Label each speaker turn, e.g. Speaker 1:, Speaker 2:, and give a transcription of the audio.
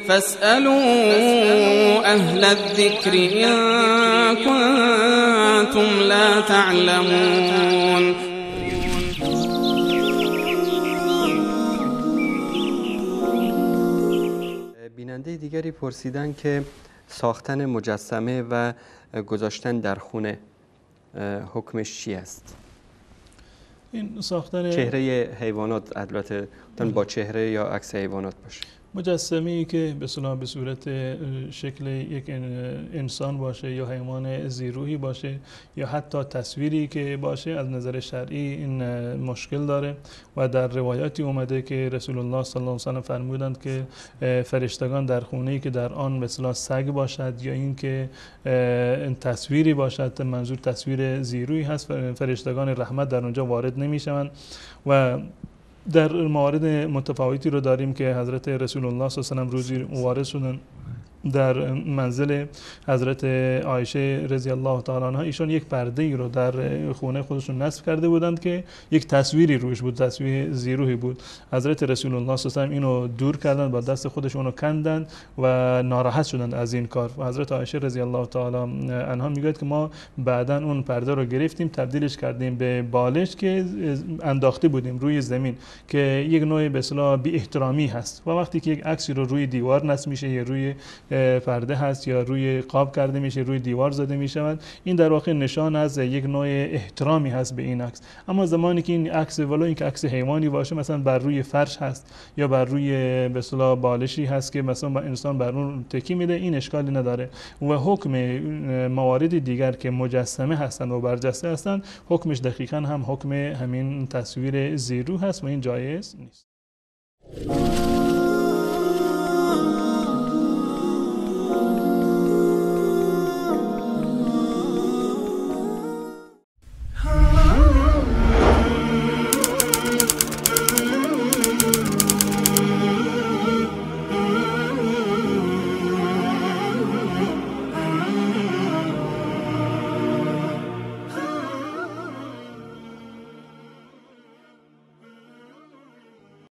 Speaker 1: فاسألوا أهل الذكر إن كنتم لا تعلمون.
Speaker 2: بیننده دیگری پرسیدن که ساختن مجسمه و گذاشتن در خونه حکمش چی است؟
Speaker 3: این ساختن
Speaker 2: چهره حیوانات، البته با چهره یا عکس حیوانات باشه.
Speaker 3: مجسمه‌ای که به صورت شکل یک انسان باشه یا حیوان ذی‌روحی باشه یا حتی تصویری که باشه، از نظر شرعی این مشکل داره و در روایاتی اومده که رسول الله صلی الله علیه و سلم فرمودند که فرشتگان در خونه‌ای که در آن مثلا سگ باشد یا این که تصویری باشد، منظور تصویر ذی‌روحی هست، فرشتگان رحمت در اونجا وارد نمی‌شوند. و در موارد متفاوتی رو داریم که حضرت رسول الله صلی الله علیه و روزی وارد شدن در منزل حضرت عایشه رضی الله تعالی عنها. ایشان یک پرده ای رو در خونه خودشون نصب کرده بودند که یک تصویری روش بود، تصویر ذی‌روحی بود. حضرت رسول الله صلی الله علیه و اینو دور کردند، با دست خودشون رو کندند و ناراحت شدند از این کار. و حضرت عایشه رضی الله تعالی عنها میگوید که ما بعداً اون پرده رو گرفتیم، تبدیلش کردیم به بالش که انداخته بودیم روی زمین، که یک نوع به اصطلاح بی احترامی هست. و وقتی که یک عکسی رو روی دیوار نصب میشه یا روی پرده هست یا روی قاب کرده میشه، روی دیوار زده میشود، این در واقع نشان از یک نوع احترامی هست به این عکس. اما زمانی که این عکس، ولو اینکه عکس حیوانی باشه، مثلا بر روی فرش هست یا بر روی به اصطلاح بالشی هست که مثلا انسان بر اون تکی میده، این اشکالی نداره. و حکم موارد دیگر که مجسمه هستند و برجسته هستند، حکمش دقیقاً هم حکم همین تصویر ذی‌روح هست و این جایز نیست.